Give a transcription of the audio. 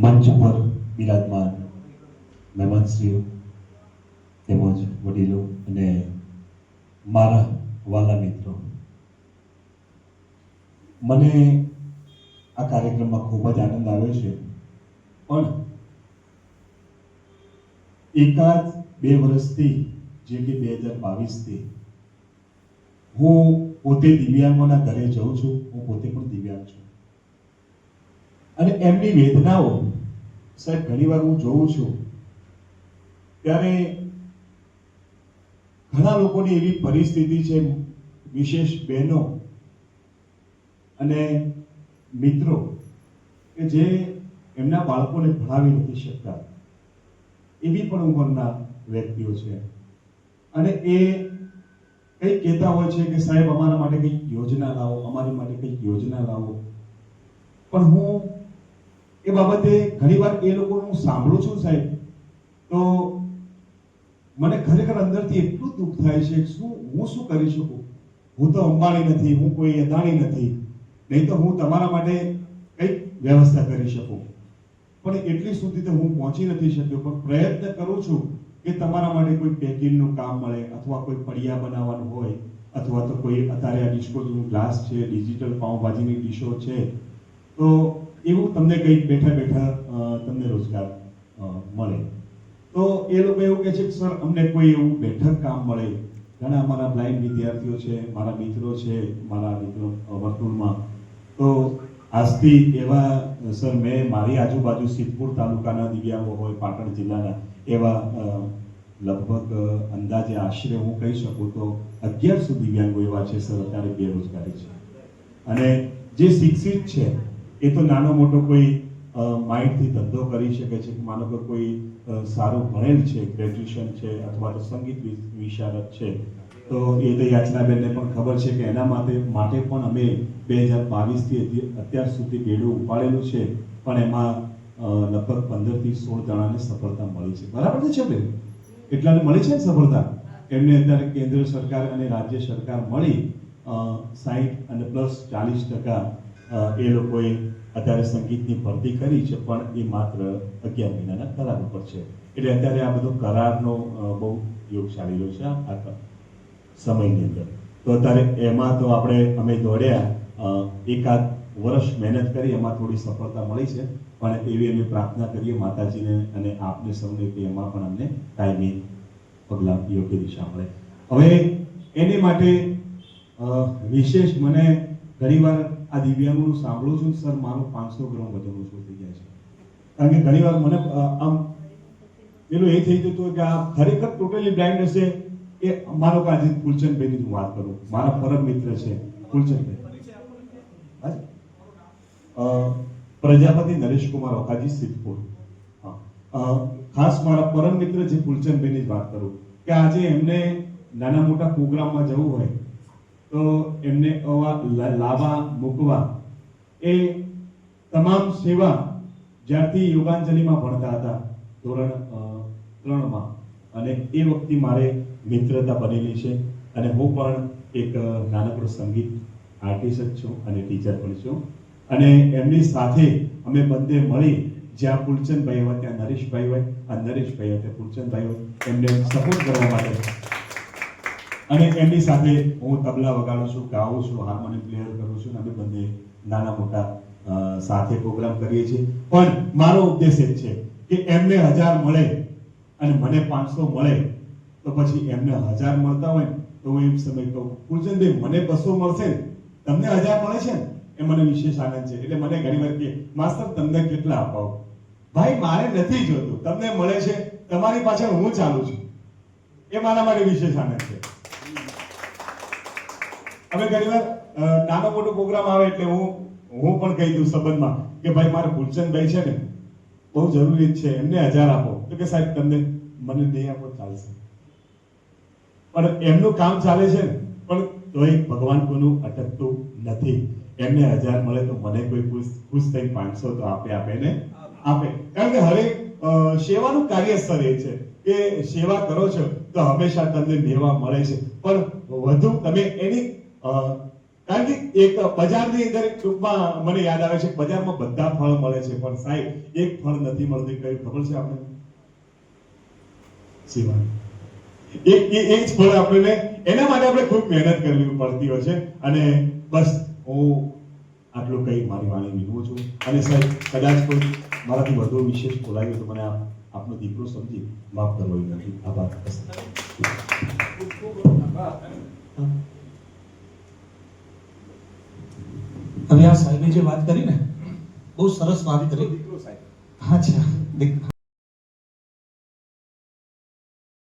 મંચ પર બિરાજમાન મહેમાનશ્રીઓ તેમજ વડીલો અને મારા વાલા મિત્રો, મને આ કાર્યક્રમમાં ખૂબ જ આનંદ આવ્યો છે. પણ એકાદ બે વર્ષથી, જે કે 2022થી હું પોતે દિવ્યાંગોના ઘરે જઉં છું. હું પોતે પણ દિવ્યાંગ છું અને એમની વેદનાઓ સાહેબ ઘણીવાર હું જોઉં છું ત્યારે ઘણા લોકોની એવી પરિસ્થિતિ છે, વિશેષ બહેનો અને મિત્રો કે જે એમના બાળકોને ભણાવી નથી શકતા, એવી પણ ઉંમરના વ્યક્તિઓ છે. અને એ કંઈક કહેતા હોય છે કે સાહેબ અમારા માટે કંઈક યોજના લાવો, અમારી માટે કંઈક યોજના લાવો. પણ હું એ બાબતે ઘણીવાર એ લોકોનું સાંભળું છું સાહેબ, તો મને ખરેખર અંદરથી એટલું દુઃખ થાય છે. હું શું કરી શકું? હું તો અંબાણી નથી, હું કોઈ અદાણી નથી, નહીં તો હું તમારા માટે કંઈક વ્યવસ્થા કરી શકું. પણ એટલી સુધી તો હું પહોંચી નથી શક્યો. પણ પ્રયત્ન કરું છું કે તમારા માટે કોઈ પેકિંગનું કામ મળે, અથવા કોઈ પડિયા બનાવવાનું હોય, અથવા તો કોઈ અત્યારે આ ડિસ્પોઝેબલ ગ્લાસ છે, ડિજિટલ પાઉંભાજીની ડીશો છે, તો એવું તમને કંઈક બેઠા બેઠા તમને રોજગાર મળે. તો એ લોકો એવું કહે છે કે સર અમને કોઈ એવું બેઠક કામ મળે. ઘણા અમારા બ્લાઇન્ડ વિદ્યાર્થીઓ છે, મારા મિત્રો છે, મારા મિત્રો વર્તુળમાં. તો આજથી એવા સર મેં મારી આજુબાજુ સિદ્ધપુર તાલુકાના દિવ્યાંગો હોય, પાટણ જિલ્લાના એવા લગભગ અંદાજે આશરે હું કહી શકું તો 1100 દિવ્યાંગો એવા છે સર અત્યારે બેરોજગારી છે. અને જે શિક્ષિત છે એ તો નાનો મોટો કોઈ માઇન્ડથી ધંધો કરી શકે છે. માનો કે કોઈ સારું ભણેલ છે, ગ્રેજ્યુએશન છે, અથવા તો સંગીત વિશારદ છે, તો એ તો યાચનાબેનને પણ ખબર છે કે એના માટે પણ અમે 2022થી અત્યાર સુધી બેડું ઉપાડેલું છે. પણ એમાં લગભગ 15 થી 16 જણાને સફળતા મળી છે. બરાબર છે બેન? એટલાને મળી છે ને સફળતા. એમને અત્યારે કેન્દ્ર સરકાર અને રાજ્ય સરકાર મળી 60 અને પ્લસ 40% એ લોકોએ અત્યારે સંગીતની ભરતી કરી છે. પણ એ માત્ર 11 મહિનાના કરાર ઉપર છે. એટલે અત્યારે આ બધો કરારનો બહુ યોગ ચાલી રહ્યો છે આ સમયની અંદર. તો અત્યારે એમાં તો અમે દોડ્યા, એકાદ વર્ષ મહેનત કરી, એમાં થોડી સફળતા મળી છે. પણ એવી અમે પ્રાર્થના કરીએ માતાજીને અને આપને સૌને કે એમાં પણ અમને કાયમી પગલાં યોગ્ય દિશા મળે. હવે એની માટે વિશેષ મને ઘણીવાર આ દિવ્યાંગોનું સાંભળું છું, સર મારું 500 ગ્રામ વજન ઓછું થઈ જાય છે. કારણ કે ઘણીવાર મને આમ પેલું એ થઈ જતું કે આ ખરેખર ટોટલી બ્લાઇન્ડ હશે. એ માનો કે આજે ફૂલચંદભાઈની હું વાત કરું, મારા પરમ મિત્ર છે ફૂલચંદભાઈ, પ્રજાપતિ નરેશકુમાર ઓખાજી સિદ્ધપુર. ખાસ મારા પરમ મિત્ર જે ફૂલચંદભાઈની જ વાત કરું કે આજે એમને નાના મોટા પ્રોગ્રામમાં જવું હોય તો એમને લાવા મૂકવા, એ તમામ સેવા જ્યારથી યોગાંજલિમાં ભણતા હતા ધોરણ 3માં, અને એ વખતે મારે મિત્રતા બનેલી છે. અને હું પણ એક નાનકડો સંગીત આર્ટિસ્ટ જ છું અને ટીચર પણ છું. અને એમની સાથે અમે બંને મળી, જ્યાં ફૂલચંદભાઈ હોય ત્યાં નરેશભાઈ હોય, અને નરેશભાઈ હોય ત્યાં ફૂલચંદભાઈ હોય, એમને સપોર્ટ કરવા માટે. અને એમની સાથે હું તબલા વગાડું છું, ગાઉં છું, હાર્મોનિયમ પ્લેયર કરું છું. અમે બંને નાના મોટા સાથે પ્રોગ્રામ કરીએ છીએ. પણ મારો ઉદ્દેશ એ છે કે એમને 1000 મળે અને મને 500 મળે, તો પછી એમને 1000 મળતા હોય તો હું એમ સમય કહું, ફૂલચંદભાઈ મને 200 મળશે ને, તમને 1000 મળે છે ને, એ મને વિશેષ આનંદ છે. એટલે મને ઘણીવાર કે માસ્ટર તમને કેટલા અપાવું? ભાઈ મારે નથી જોતું, તમને મળે છે, તમારી પાછળ હું ચાલુ છું, એ મારા માટે વિશેષ આનંદ છે. હવે ઘણીવાર નાનો મોટો પ્રોગ્રામ આવે એટલે હું પણ કહી દઉં સંબંધમાં કે ભાઈ મારે ફૂલચંદભાઈ છે ને બહુ જરૂરી છે, એમને 1000 આપો. તો કે સાહેબ તમને મને નહીં આપો ચાલશે, પણ એમનું કામ ચાલે છે ને. પણ તોય ભગવાન કોઈનું અટકતું નથી. એમને 1000 મળે તો મને કોઈ ખુશ થઈ 500 તો આપે ને આપે. કારણ કે હવે સેવાનું કાર્ય સ્તર એ છે કે સેવા કરો છો તો હંમેશા તમને મેવા મળે છે. પણ વધુ તમે એની કારણ કે એક બજારની અંદર એક ટૂંકમાં મને યાદ આવે છે કે બજારમાં બધા ફળ મળે છે પણ સાહેબ એક ફળ નથી મળતું કયું ખબર છે આપણે? સેવા. એક જ ફળ આપણને એના માટે આપણે ખૂબ મહેનત કરવી પડતી હોય છે અને બસ હું આટલું કઈ મારી વાણી વિનવું છું અને સાહેબ કદાચ કોઈ મારાથી વધુ વિશેષ બોલાવ્યું તો મને આપનો દીકરો સમજી માફ કરવો નથી. આભાર. હવે આ સાહેબે જે વાત કરી ને બહુ સરસ વાત કરી. દીકરો સાહેબ. અચ્છા